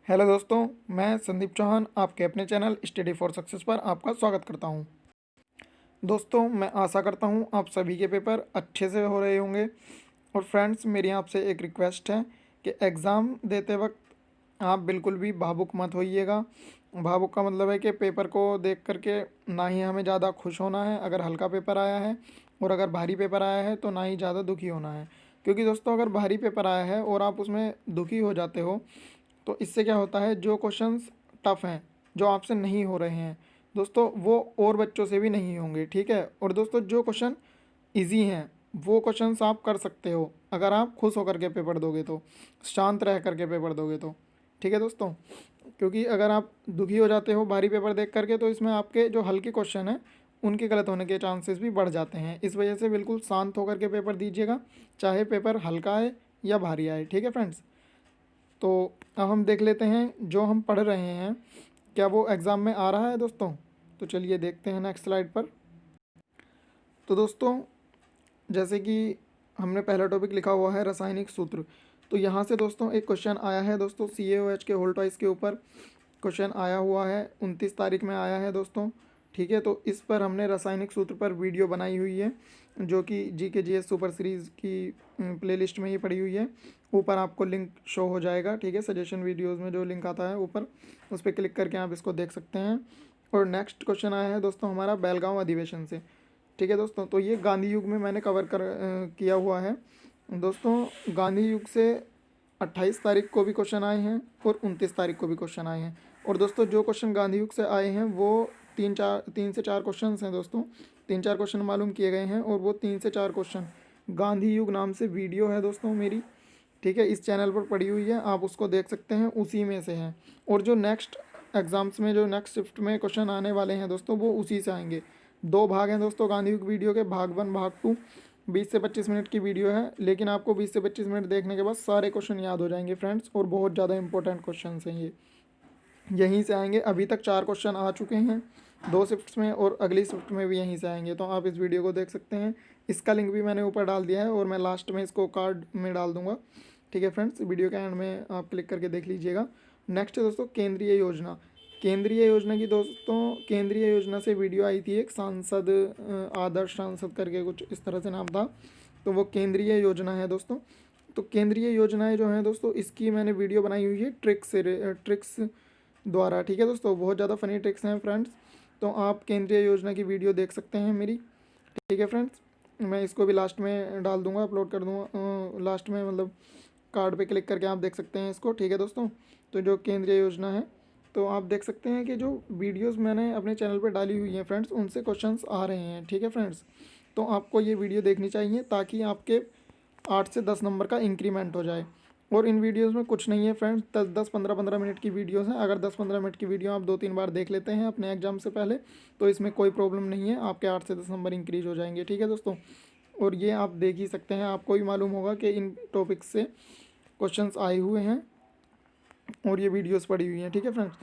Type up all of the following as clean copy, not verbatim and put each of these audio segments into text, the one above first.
Hello दोस्तों, मैं संदीप चौहान आपके अपने चैनल स्टडी फॉर सक्सेस पर आपका स्वागत करता हूं। दोस्तों, मैं आशा करता हूं आप सभी के पेपर अच्छे से हो रहे होंगे। और फ्रेंड्स, मेरी आपसे एक रिक्वेस्ट है कि एग्ज़ाम देते वक्त आप बिल्कुल भी भावुक मत होइएगा। भावुक का मतलब है कि पेपर को देख करके ना ही हमें ज़्यादा खुश होना है अगर हल्का पेपर आया है, और अगर भारी पेपर आया है तो ना ही ज़्यादा दुखी होना है। क्योंकि दोस्तों, अगर भारी पेपर आया है और आप उसमें दुखी हो जाते हो तो इससे क्या होता है, जो क्वेश्चंस टफ़ हैं, जो आपसे नहीं हो रहे हैं दोस्तों, वो और बच्चों से भी नहीं होंगे। ठीक है। और दोस्तों, जो क्वेश्चन इजी हैं वो क्वेश्चंस आप कर सकते हो अगर आप खुश होकर के पेपर दोगे तो, शांत रह करके पेपर दोगे तो। ठीक है दोस्तों। क्योंकि अगर आप दुखी हो जाते हो भारी पेपर देख करके तो इसमें आपके जो हल्के क्वेश्चन हैं उनके गलत होने के चांसेस भी बढ़ जाते हैं। इस वजह से बिल्कुल शांत होकर के पेपर दीजिएगा, चाहे पेपर हल्का आए या भारी आए। ठीक है फ्रेंड्स। तो अब हम देख लेते हैं जो हम पढ़ रहे हैं क्या वो एग्ज़ाम में आ रहा है दोस्तों। तो चलिए देखते हैं नेक्स्ट स्लाइड पर। तो दोस्तों, जैसे कि हमने पहला टॉपिक लिखा हुआ है रासायनिक सूत्र। तो यहाँ से दोस्तों एक क्वेश्चन आया है दोस्तों, CaOH के होल टॉइस के ऊपर क्वेश्चन आया हुआ है, 29 तारीख में आया है दोस्तों। ठीक है। तो इस पर हमने रासायनिक सूत्र पर वीडियो बनाई हुई है जो कि GKGS सुपर सीरीज़ की प्लेलिस्ट में ही पड़ी हुई है। ऊपर आपको लिंक शो हो जाएगा। ठीक है। सजेशन वीडियोज़ में जो लिंक आता है ऊपर, उस पर क्लिक करके आप इसको देख सकते हैं। और नेक्स्ट क्वेश्चन आया है दोस्तों हमारा बेलगांव अधिवेशन से। ठीक है दोस्तों। तो ये गांधी युग में मैंने कवर किया हुआ है दोस्तों। गांधी युग से 28 तारीख को भी क्वेश्चन आए हैं और 29 तारीख को भी क्वेश्चन आए हैं। और दोस्तों, जो क्वेश्चन गांधी युग से आए हैं वो 3 से 4 क्वेश्चन हैं दोस्तों। 3-4 क्वेश्चन मालूम किए गए हैं और वो 3 से 4 क्वेश्चन गांधी युग नाम से वीडियो है दोस्तों मेरी। ठीक है। इस चैनल पर पड़ी हुई है, आप उसको देख सकते हैं, उसी में से हैं। और जो नेक्स्ट एग्ज़ाम्स में जो नेक्स्ट शिफ्ट में क्वेश्चन आने वाले हैं दोस्तों वो उसी से आएंगे। 2 भाग हैं दोस्तों गांधी युग वीडियो के, भाग 1 भाग 2। 20 से 25 मिनट की वीडियो है, लेकिन आपको 20 से 25 मिनट देखने के बाद सारे क्वेश्चन याद हो जाएंगे फ्रेंड्स। और बहुत ज़्यादा इंपॉर्टेंट क्वेश्चन हैं ये, यहीं से आएंगे। अभी तक 4 क्वेश्चन आ चुके हैं 2 शिफ्ट्स में, और अगली शिफ्ट में भी यहीं से आएंगे। तो आप इस वीडियो को देख सकते हैं। इसका लिंक भी मैंने ऊपर डाल दिया है और मैं लास्ट में इसको कार्ड में डाल दूंगा। ठीक है फ्रेंड्स, वीडियो के एंड में आप क्लिक करके देख लीजिएगा। नेक्स्ट है दोस्तों केंद्रीय योजना। केंद्रीय योजना की दोस्तों, केंद्रीय योजना से वीडियो आई थी एक, सांसद आदर्श सांसद करके कुछ इस तरह से नाम था। तो वो केंद्रीय योजना है दोस्तों। तो केंद्रीय योजनाएं जो हैं दोस्तों, इसकी मैंने वीडियो बनाई हुई है ट्रिक्स द्वारा। ठीक है दोस्तों, बहुत ज़्यादा फनी ट्रिक्स हैं फ्रेंड्स। तो आप केंद्रीय योजना की वीडियो देख सकते हैं मेरी। ठीक है फ्रेंड्स, मैं इसको भी लास्ट में डाल दूंगा, अपलोड कर दूंगा लास्ट में, मतलब कार्ड पे क्लिक करके आप देख सकते हैं इसको। ठीक है दोस्तों। तो जो केंद्रीय योजना है, तो आप देख सकते हैं कि जो वीडियोस मैंने अपने चैनल पर डाली हुई हैं फ्रेंड्स, उनसे क्वेश्चंस आ रहे हैं। ठीक है फ्रेंड्स। तो आपको ये वीडियो देखनी चाहिए ताकि आपके 8 से 10 नंबर का इंक्रीमेंट हो जाए। और इन वीडियोस में कुछ नहीं है फ्रेंड्स, 10-10 15-15 मिनट की वीडियोस हैं। अगर 10-15 मिनट की वीडियो आप 2-3 बार देख लेते हैं अपने एग्जाम से पहले तो इसमें कोई प्रॉब्लम नहीं है, आपके 8 से 10 नंबर इंक्रीज हो जाएंगे। ठीक है दोस्तों। और ये आप देख ही सकते हैं, आपको भी मालूम होगा कि इन टॉपिक्स से क्वेश्चंस आए हुए हैं और ये वीडियोस पड़ी हुई हैं। ठीक है फ्रेंड्स।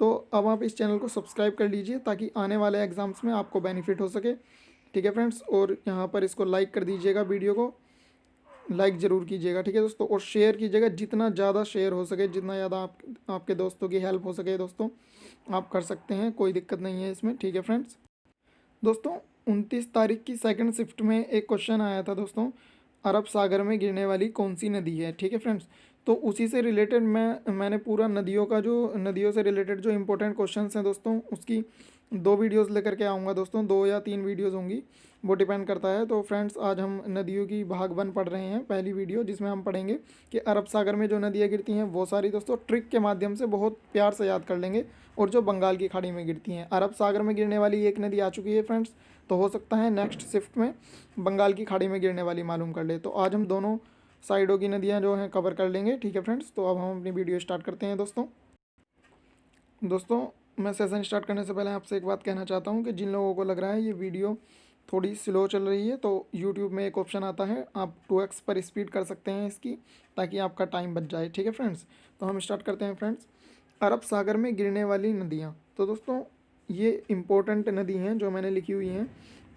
तो अब आप इस चैनल को सब्सक्राइब कर लीजिए ताकि आने वाले एग्ज़ाम्स में आपको बेनिफिट हो सके। ठीक है फ्रेंड्स। और यहाँ पर इसको लाइक कर दीजिएगा, वीडियो को लाइक ज़रूर कीजिएगा। ठीक है दोस्तों। और शेयर कीजिएगा, जितना ज़्यादा शेयर हो सके, जितना ज़्यादा आपके दोस्तों की हेल्प हो सके दोस्तों, आप कर सकते हैं, कोई दिक्कत नहीं है इसमें। ठीक है फ्रेंड्स। दोस्तों, 29 तारीख की सेकंड शिफ्ट में एक क्वेश्चन आया था दोस्तों, अरब सागर में गिरने वाली कौन सी नदी है। ठीक है फ्रेंड्स। तो उसी से रिलेटेड मैंने पूरा नदियों का, जो नदियों से रिलेटेड जो इंपॉर्टेंट क्वेश्चंस हैं दोस्तों, उसकी 2 वीडियोस लेकर के आऊँगा दोस्तों, 2 या 3 वीडियोस होंगी, वो डिपेंड करता है। तो फ्रेंड्स, आज हम नदियों की भाग 1 पढ़ रहे हैं, पहली वीडियो, जिसमें हम पढ़ेंगे कि अरब सागर में जो नदियाँ गिरती हैं वो सारी दोस्तों ट्रिक के माध्यम से बहुत प्यार से याद कर लेंगे। और जो बंगाल की खाड़ी में गिरती हैं, अरब सागर में गिरने वाली एक नदी आ चुकी है फ्रेंड्स, तो हो सकता है नेक्स्ट शिफ्ट में बंगाल की खाड़ी में गिरने वाली मालूम कर ले। तो आज हम दोनों साइडों की नदियाँ जो हैं कवर कर लेंगे। ठीक है फ्रेंड्स। तो अब हम अपनी वीडियो स्टार्ट करते हैं दोस्तों। मैं सेशन स्टार्ट करने से पहले आपसे एक बात कहना चाहता हूँ कि जिन लोगों को लग रहा है ये वीडियो थोड़ी स्लो चल रही है, तो यूट्यूब में एक ऑप्शन आता है, आप 2x पर स्पीड कर सकते हैं इसकी, ताकि आपका टाइम बच जाए। ठीक है फ्रेंड्स। तो हम स्टार्ट करते हैं फ्रेंड्स। अरब सागर में गिरने वाली नदियाँ, तो दोस्तों ये इम्पोर्टेंट नदी हैं जो मैंने लिखी हुई हैं,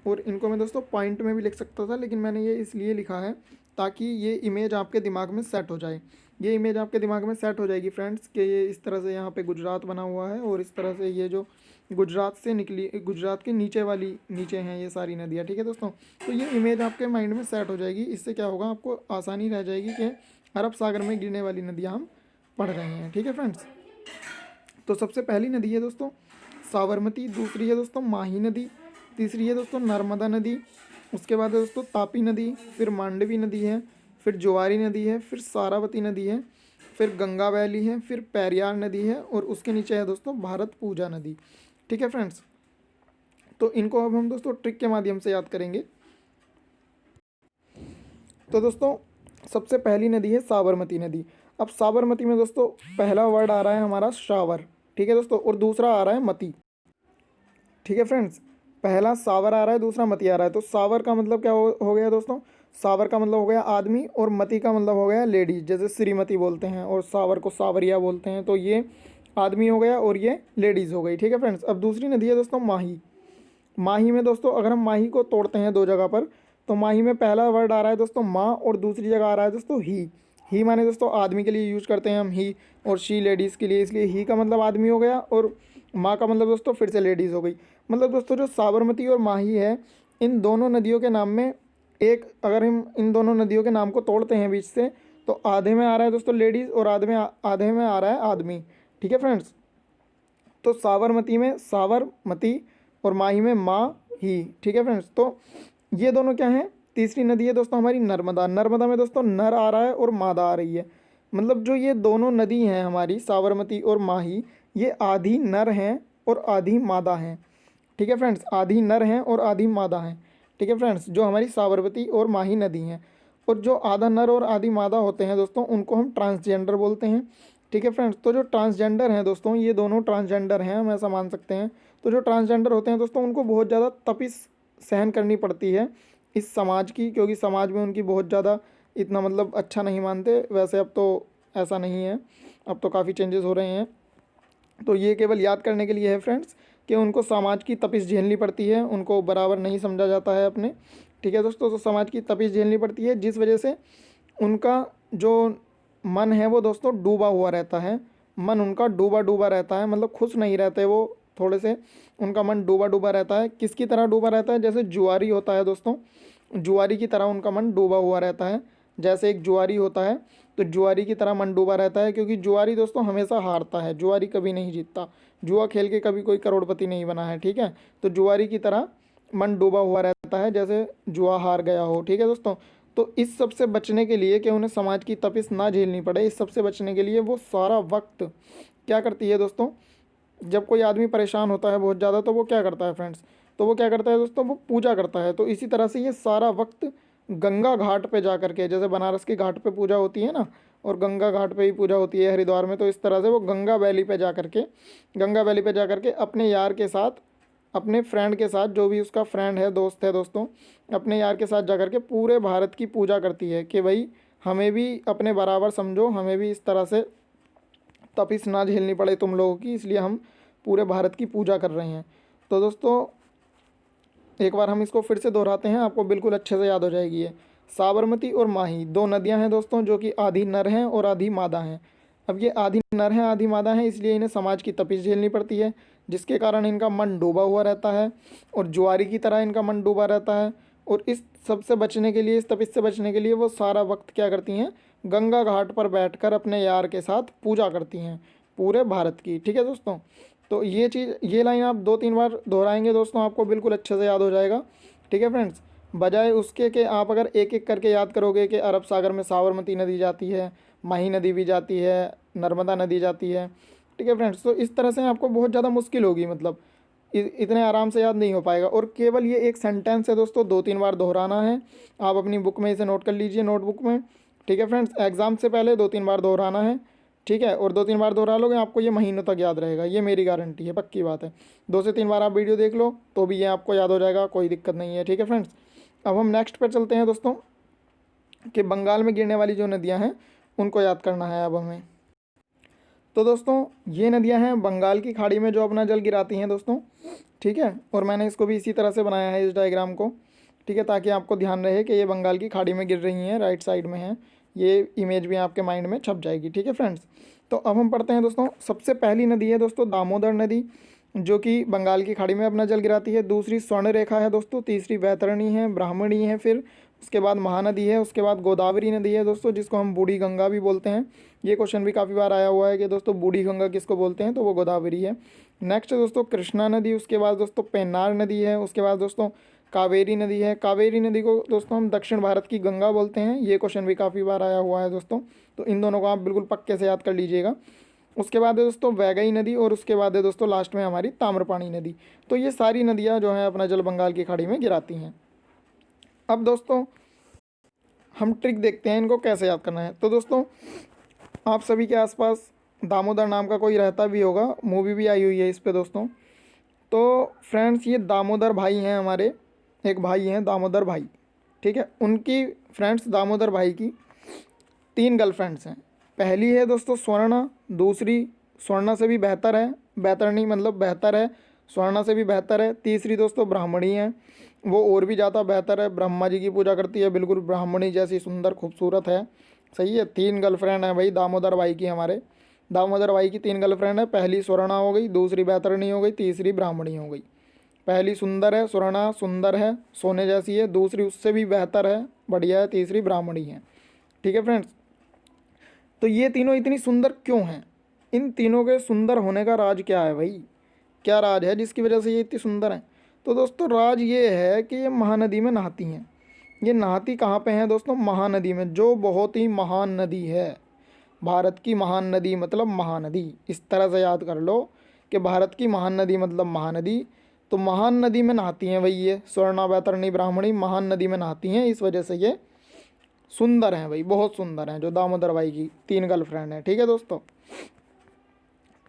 और इनको मैं दोस्तों पॉइंट में भी लिख सकता था, लेकिन मैंने ये इसलिए लिखा है ताकि ये इमेज आपके दिमाग में सेट हो जाए। ये इमेज आपके दिमाग में सेट हो जाएगी फ्रेंड्स कि ये इस तरह से यहाँ पे गुजरात बना हुआ है और इस तरह से ये जो गुजरात से निकली, गुजरात के नीचे वाली, नीचे हैं ये सारी नदियाँ, ठीक है दोस्तों। तो ये इमेज आपके माइंड में सेट हो जाएगी। इससे क्या होगा, आपको आसानी रह जाएगी कि अरब सागर में गिरने वाली नदियाँ हम पढ़ रहे हैं, ठीक है फ्रेंड्स। तो सबसे पहली नदी है दोस्तों साबरमती, दूसरी है दोस्तों माही नदी, तीसरी है दोस्तों नर्मदा नदी, उसके बाद है दोस्तों तापी नदी, फिर मांडवी नदी है, फिर ज्वारी नदी है, फिर सारावती नदी है, फिर गंगा वैली है, फिर पेरियार नदी है और उसके नीचे है दोस्तों भारत पूजा नदी, ठीक है फ्रेंड्स। तो इनको अब हम दोस्तों ट्रिक के माध्यम से याद करेंगे। तो दोस्तों सबसे पहली नदी है साबरमती नदी। अब साबरमती में दोस्तों पहला वर्ड आ रहा है हमारा शावर, ठीक है दोस्तों, और दूसरा आ रहा है मती, ठीक है फ्रेंड्स। पहला सावर आ रहा है, दूसरा मती आ रहा है। तो सावर का मतलब क्या हो गया दोस्तों, सावर का मतलब हो गया आदमी और मती का मतलब हो गया लेडीज, जैसे श्रीमती बोलते हैं और सावर को सावरिया बोलते हैं। तो ये आदमी हो गया और ये लेडीज़ हो गई, ठीक है फ्रेंड्स। अब दूसरी नदी है दोस्तों माही। माही में दोस्तों अगर हम माही को तोड़ते हैं दो जगह पर, तो माही में पहला वर्ड आ रहा है दोस्तों माँ और दूसरी जगह आ रहा है दोस्तों ही माने दोस्तों आदमी के लिए यूज करते हैं हम ही, और शी लेडीज़ के लिए, इसलिए ही का मतलब आदमी हो गया और माँ का मतलब दोस्तों फिर से लेडीज़ हो गई। मतलब दोस्तों जो साबरमती और माही है, इन दोनों नदियों के नाम में एक, अगर हम इन दोनों नदियों के नाम को तोड़ते हैं बीच से, तो आधे में आ रहा है दोस्तों लेडीज़ और आधे में आ रहा है आदमी, ठीक है फ्रेंड्स। तो साबरमती में साबरमती और माही में माँ ही, ठीक है फ्रेंड्स। तो ये दोनों क्या हैं, तीसरी नदी है दोस्तों हमारी नर्मदा। नर्मदा में दोस्तों नर आ रहा है और मादा आ रही है। मतलब जो ये दोनों नदी हैं हमारी साबरमती और माही, ये आधी नर हैं और आधी मादा हैं, ठीक है फ्रेंड्स। आधी नर हैं और आधी मादा हैं, ठीक है फ्रेंड्स, जो हमारी साबरमती और माही नदी हैं। और जो आधा नर और आधी मादा होते हैं दोस्तों, उनको हम ट्रांसजेंडर बोलते हैं, ठीक है फ्रेंड्स। तो जो ट्रांसजेंडर हैं दोस्तों, ये दोनों ट्रांसजेंडर हैं, हम ऐसा मान सकते हैं। तो जो ट्रांसजेंडर होते हैं दोस्तों, उनको बहुत ज़्यादा तपिश सहन करनी पड़ती है इस समाज की, क्योंकि समाज में उनकी बहुत ज़्यादा इतना मतलब अच्छा नहीं मानते। वैसे अब तो ऐसा नहीं है, अब तो काफ़ी चेंजेस हो रहे हैं। तो ये केवल याद करने के लिए है फ्रेंड्स कि उनको समाज की तपिश झेलनी पड़ती है, उनको बराबर नहीं समझा जाता है अपने, ठीक है दोस्तों। तो समाज की तपिश झेलनी पड़ती है, जिस वजह से उनका जो मन है वो दोस्तों डूबा हुआ रहता है। मन उनका डूबा डूबा रहता है, मतलब खुश नहीं रहते वो, थोड़े से उनका मन डूबा डूबा रहता है। किसकी तरह डूबा रहता है, जैसे जुआरी होता है दोस्तों, जुआरी की तरह उनका मन डूबा हुआ रहता है। जैसे एक जुआरी होता है, तो जुआरी की तरह मन डूबा रहता है, क्योंकि जुआरी दोस्तों हमेशा हारता है, जुआरी कभी नहीं जीतता। जुआ खेल के कभी कोई करोड़पति नहीं बना है, ठीक है। तो जुआरी की तरह मन डूबा हुआ रहता है, जैसे जुआ हार गया हो, ठीक है दोस्तों। तो इस सब से बचने के लिए, कि उन्हें समाज की तपिश ना झेलनी पड़े, इस सब से बचने के लिए वो सारा वक्त क्या करती है दोस्तों, जब कोई आदमी परेशान होता है बहुत ज़्यादा, तो वो क्या करता है फ्रेंड्स, तो वो क्या करता है दोस्तों, वो पूजा करता है। तो इसी तरह से ये सारा वक्त गंगा घाट पे जा करके, जैसे बनारस के घाट पे पूजा होती है ना, और गंगा घाट पे ही पूजा होती है हरिद्वार में, तो इस तरह से वो गंगा वैली पे जा करके, गंगा वैली पे जा करके अपने यार के साथ, अपने फ्रेंड के साथ, जो भी उसका फ्रेंड है, दोस्त है दोस्तों, अपने यार के साथ जा करके पूरे भारत की पूजा करती है कि भाई हमें भी अपने बराबर समझो, हमें भी इस तरह से तपिश ना झेलनी पड़े तुम लोगों की, इसलिए हम पूरे भारत की पूजा कर रहे हैं। तो दोस्तों एक बार हम इसको फिर से दोहराते हैं, आपको बिल्कुल अच्छे से याद हो जाएगी। ये साबरमती और माही दो नदियां हैं दोस्तों, जो कि आधी नर हैं और आधी मादा हैं। अब ये आधी नर हैं आधी मादा हैं, इसलिए इन्हें समाज की तपिश झेलनी पड़ती है, जिसके कारण इनका मन डूबा हुआ रहता है और जुआरी की तरह इनका मन डूबा रहता है। और इस सब से बचने के लिए, इस तपिश से बचने के लिए वो सारा वक्त क्या करती हैं, गंगा घाट पर बैठकर अपने यार के साथ पूजा करती हैं पूरे भारत की, ठीक है दोस्तों। तो ये चीज़, ये लाइन आप 2-3 बार दोहराएंगे दोस्तों, आपको बिल्कुल अच्छे से याद हो जाएगा, ठीक है फ्रेंड्स। बजाय उसके कि आप अगर एक एक करके याद करोगे कि अरब सागर में साबरमती नदी जाती है, माही नदी भी जाती है, नर्मदा नदी जाती है, ठीक है फ्रेंड्स, तो इस तरह से आपको बहुत ज़्यादा मुश्किल होगी, मतलब इतने आराम से याद नहीं हो पाएगा। और केवल ये एक सेंटेंस है दोस्तों, 2-3 बार दोहराना है। आप अपनी बुक में इसे नोट कर लीजिए, नोटबुक में, ठीक है फ्रेंड्स। एग्ज़ाम से पहले 2-3 बार दोहराना है, ठीक है। और 2-3 बार दोहरा लोगे, आपको ये महीनों तक याद रहेगा, ये मेरी गारंटी है, पक्की बात है। 2 से 3 बार आप वीडियो देख लो तो भी ये आपको याद हो जाएगा, कोई दिक्कत नहीं है, ठीक है फ्रेंड्स। अब हम नेक्स्ट पर चलते हैं दोस्तों, कि बंगाल में गिरने वाली जो नदियाँ हैं उनको याद करना है अब हमें। तो दोस्तों ये नदियाँ हैं बंगाल की खाड़ी में जो अपना जल गिराती हैं दोस्तों, ठीक है। और मैंने इसको भी इसी तरह से बनाया है, इस डायग्राम को, ठीक है, ताकि आपको ध्यान रहे कि ये बंगाल की खाड़ी में गिर रही हैं, राइट साइड में है, ये इमेज भी आपके माइंड में छप जाएगी। ठीक है फ्रेंड्स, तो अब हम पढ़ते हैं दोस्तों। सबसे पहली नदी है दोस्तों दामोदर नदी, जो कि बंगाल की खाड़ी में अपना जल गिराती है। दूसरी स्वर्ण रेखा है दोस्तों। तीसरी वैतरणी है, ब्राह्मणी है, फिर उसके बाद महानदी है, उसके बाद गोदावरी नदी है दोस्तों, जिसको हम बूढ़ी गंगा भी बोलते हैं। ये क्वेश्चन भी काफ़ी बार आया हुआ है कि दोस्तों बूढ़ी गंगा किसको बोलते हैं, तो वो गोदावरी है। नेक्स्ट दोस्तों कृष्णा नदी, उसके बाद दोस्तों पेन्नार नदी है, उसके बाद दोस्तों कावेरी नदी है। कावेरी नदी को दोस्तों हम दक्षिण भारत की गंगा बोलते हैं। ये क्वेश्चन भी काफ़ी बार आया हुआ है दोस्तों, तो इन दोनों को आप बिल्कुल पक्के से याद कर लीजिएगा। उसके बाद है दोस्तों वैगई नदी, और उसके बाद है दोस्तों लास्ट में हमारी ताम्रपाणी नदी। तो ये सारी नदियाँ जो हैं अपना जल बंगाल की खाड़ी में गिराती हैं। अब दोस्तों हम ट्रिक देखते हैं इनको कैसे याद करना है। तो दोस्तों आप सभी के आसपास दामोदर नाम का कोई रहता भी होगा, मूवी भी आई हुई है इस पे दोस्तों। तो फ्रेंड्स ये दामोदर भाई हैं हमारे, एक भाई हैं दामोदर भाई। ठीक है, उनकी फ्रेंड्स दामोदर भाई की 3 गर्लफ्रेंड्स हैं। पहली है दोस्तों स्वर्णा, दूसरी स्वर्णा से भी बेहतर है, बेहतरनी मतलब बेहतर है, स्वर्णा से भी बेहतर है। तीसरी दोस्तों ब्राह्मणी है, वो और भी ज़्यादा बेहतर है, ब्रह्मा जी की पूजा करती है, बिल्कुल ब्राह्मणी जैसी सुंदर खूबसूरत है। सही है, 3 गर्लफ्रेंड है भाई दामोदर भाई की हमारे। दामोदर भाई की 3 गर्लफ्रेंड है, पहली स्वर्णा हो गई, दूसरी बेहतरनी हो गई, तीसरी ब्राह्मणी हो गई। पहली सुंदर है, स्वर्णा सुंदर है, सोने जैसी है। दूसरी उससे भी बेहतर है, बढ़िया है। तीसरी ब्राह्मणी है। ठीक है फ्रेंड्स, तो ये तीनों इतनी सुंदर क्यों हैं? इन तीनों के सुंदर होने का राज क्या है भाई? क्या राज है जिसकी वजह से ये इतनी सुंदर हैं? तो दोस्तों राज ये है कि ये महानदी में नहाती हैं। ये नहाती कहाँ पे हैं दोस्तों? महानदी में, जो बहुत ही महान नदी है। भारत की महान नदी मतलब महानदी, इस तरह से याद कर लो कि भारत की महान नदी मतलब महानदी। तो महान नदी में नहाती हैं भाई ये स्वर्णा वैतरणी ब्राह्मणी, महान नदी में नहाती हैं, इस वजह से ये सुंदर हैं भाई, बहुत सुंदर हैं। जो दामोदर भाई की 3 गर्लफ्रेंड हैं। ठीक है दोस्तों,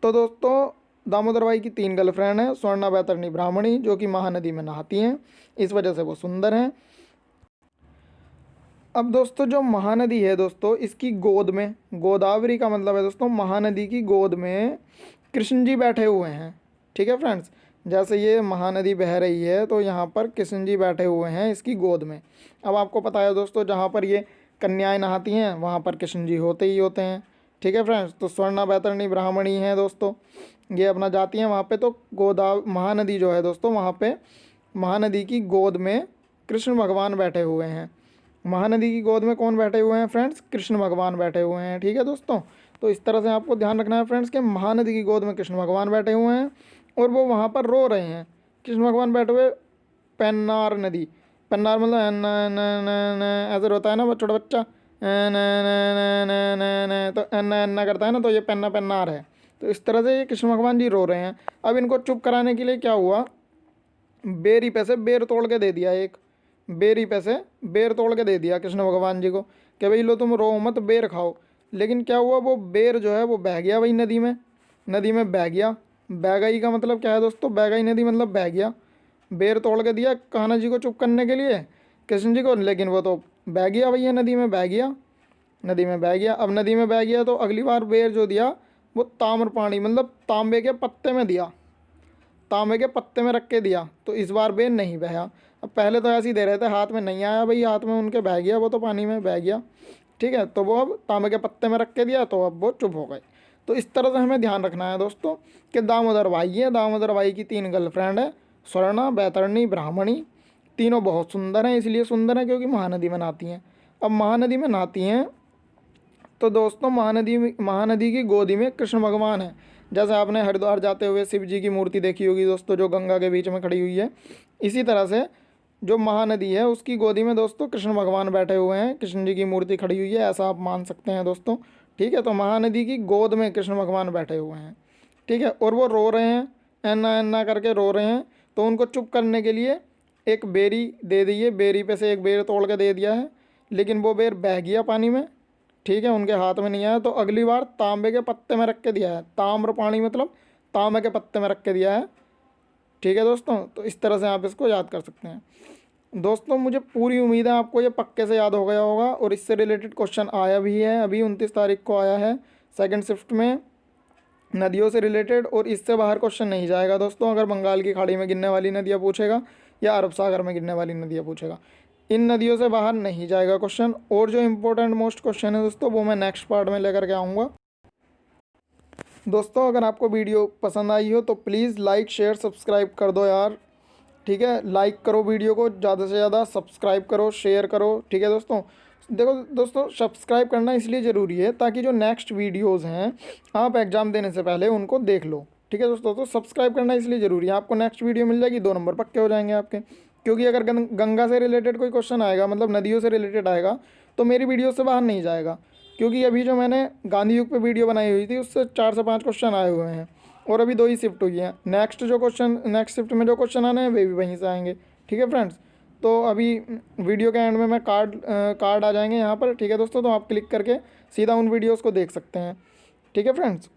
तो दोस्तों दामोदर भाई की 3 गर्लफ्रेंड हैं, स्वर्णा वैतरणी ब्राह्मणी, जो कि महानदी में नहाती हैं, इस वजह से वो सुंदर हैं। अब दोस्तों जो महानदी है दोस्तों, इसकी गोद में, गोदावरी का मतलब है दोस्तों महानदी की गोद में कृष्ण जी बैठे हुए हैं। ठीक है फ्रेंड्स, जैसे ये महानदी बह रही है तो यहाँ पर कृष्ण जी बैठे हुए हैं इसकी गोद में। अब आपको पता है दोस्तों, जहाँ पर ये कन्याएं नहाती हैं वहाँ पर कृष्ण जी होते ही होते हैं। ठीक है फ्रेंड्स, तो स्वर्णा वैतरणी ब्राह्मणी हैं दोस्तों, ये अपना जाती हैं वहाँ पे। तो महानदी जो है दोस्तों, वहाँ पे महानदी की गोद में कृष्ण भगवान बैठे हुए हैं। महानदी की गोद में कौन बैठे हुए हैं फ्रेंड्स? कृष्ण भगवान बैठे हुए हैं। ठीक है दोस्तों, तो इस तरह से आपको ध्यान रखना है फ्रेंड्स कि महानदी की गोद में कृष्ण भगवान बैठे हुए हैं और वो वहाँ पर रो रहे हैं। कृष्ण भगवान बैठे हुए पेन्नार नदी, पेन्नार मतलब ऐसे रोता है ना छोटा बच्चा, तो एन्ना एन्ना करता है ना, तो ये पेन्ना पेन्नार है। तो इस तरह से ये कृष्ण भगवान जी रो रहे हैं। अब इनको चुप कराने के लिए क्या हुआ, बेरी पे से बेर तोड़ के दे दिया, एक बेरी पे से बेर तोड़ के दे दिया कृष्ण भगवान जी को कि भाई लो तुम रो मत, बेर खाओ। लेकिन क्या हुआ, वो बेर जो है वो बह गया भाई नदी में, नदी में बह गया। बहगई का मतलब क्या है दोस्तों? बहगई नदी मतलब बह गया। बेर तोड़ के दिया कान्हा जी को चुप करने के लिए, कृष्ण जी को, लेकिन वो तो बह गया भैया, नदी में बह गया, नदी में बह गया। अब नदी में बह गया तो अगली बार बेर जो दिया वो ताम्र पानी मतलब तांबे के पत्ते में दिया, तांबे के पत्ते में रख के दिया। तो इस बार बेर नहीं बहा। अब पहले तो ऐसे ही दे रहे थे, हाथ में नहीं आया भाई, हाथ में उनके बह गया, वो तो पानी में बह गया। ठीक है, तो वो अब तांबे के पत्ते में रख के दिया, तो अब वो चुप हो गए। तो इस तरह से हमें ध्यान रखना है दोस्तों कि दामोदर भाई है, दामोदर भाई की 3 गर्लफ्रेंड है, स्वर्णा वैतरणी ब्राह्मणी। तीनों बहुत सुंदर हैं, इसलिए सुंदर हैं क्योंकि महानदी में नहाती हैं। अब महानदी में नहाती हैं तो दोस्तों महानदी की गोदी में कृष्ण भगवान है। जैसे आपने हरिद्वार जाते हुए शिव जी की मूर्ति देखी होगी दोस्तों, जो गंगा के बीच में खड़ी हुई है, इसी तरह से जो महानदी है उसकी गोदी में दोस्तों कृष्ण भगवान बैठे हुए हैं, कृष्ण जी की मूर्ति खड़ी हुई है, ऐसा आप मान सकते हैं दोस्तों। ठीक है, तो महानदी की गोद में कृष्ण भगवान बैठे हुए हैं। ठीक है, और वो रो रहे हैं, एन्ना एन्ना करके रो रहे हैं। तो उनको चुप करने के लिए एक बेरी दे दी है, बेरी पे से एक बेर तोड़ के दे दिया है, लेकिन वो बेर बह गया पानी में। ठीक है, उनके हाथ में नहीं आया, तो अगली बार तांबे के पत्ते में रख के दिया है, ताम्र पानी मतलब तांबे के पत्ते में रख के दिया है। ठीक है दोस्तों, तो इस तरह से आप इसको याद कर सकते हैं। दोस्तों मुझे पूरी उम्मीद है आपको ये पक्के से याद हो गया होगा, और इससे रिलेटेड क्वेश्चन आया भी है, अभी 29 तारीख को आया है सेकंड शिफ्ट में, नदियों से रिलेटेड। और इससे बाहर क्वेश्चन नहीं जाएगा दोस्तों, अगर बंगाल की खाड़ी में गिरने वाली नदियाँ पूछेगा या अरब सागर में गिरने वाली नदियाँ पूछेगा। इन नदियों से बाहर नहीं जाएगा क्वेश्चन। और जो इम्पोर्टेंट मोस्ट क्वेश्चन है दोस्तों वो मैं नेक्स्ट पार्ट में लेकर के आऊँगा। दोस्तों अगर आपको वीडियो पसंद आई हो तो प्लीज़ लाइक शेयर सब्सक्राइब कर दो यार, ठीक है। लाइक करो वीडियो को ज़्यादा से ज़्यादा, सब्सक्राइब करो, शेयर करो, ठीक है दोस्तों। देखो दोस्तों, सब्सक्राइब करना इसलिए ज़रूरी है ताकि जो नेक्स्ट वीडियोज़ हैं आप एग्ज़ाम देने से पहले उनको देख लो, ठीक है दोस्तों। तो सब्सक्राइब करना इसलिए ज़रूरी है, आपको नेक्स्ट वीडियो मिल जाएगी, 2 नंबर पक्के हो जाएंगे आपके। क्योंकि अगर गंगा से रिलेटेड कोई क्वेश्चन आएगा, मतलब नदियों से रिलेटेड आएगा, तो मेरी वीडियो से बाहर नहीं जाएगा। क्योंकि अभी जो मैंने गांधी युग पे वीडियो बनाई हुई थी उससे 4 से 5 क्वेश्चन आए हुए हैं और अभी 2 ही शिफ्ट हुई हैं। नेक्स्ट शिफ्ट में जो क्वेश्चन आने हैं वे भी वहीं से आएंगे, ठीक है फ्रेंड्स। तो अभी वीडियो के एंड में मैं कार्ड आ जाएंगे यहाँ पर, ठीक है दोस्तों। तो आप क्लिक करके सीधा उन वीडियोज़ को देख सकते हैं, ठीक है फ्रेंड्स।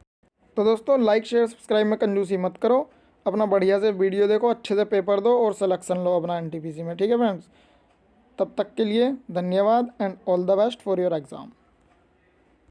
तो दोस्तों लाइक शेयर सब्सक्राइब में कंजूसी मत करो, अपना बढ़िया से वीडियो देखो, अच्छे से पेपर दो और सिलेक्शन लो अपना एनटीपीसी में, ठीक है फ्रेंड्स। तब तक के लिए धन्यवाद and all the best for your exam.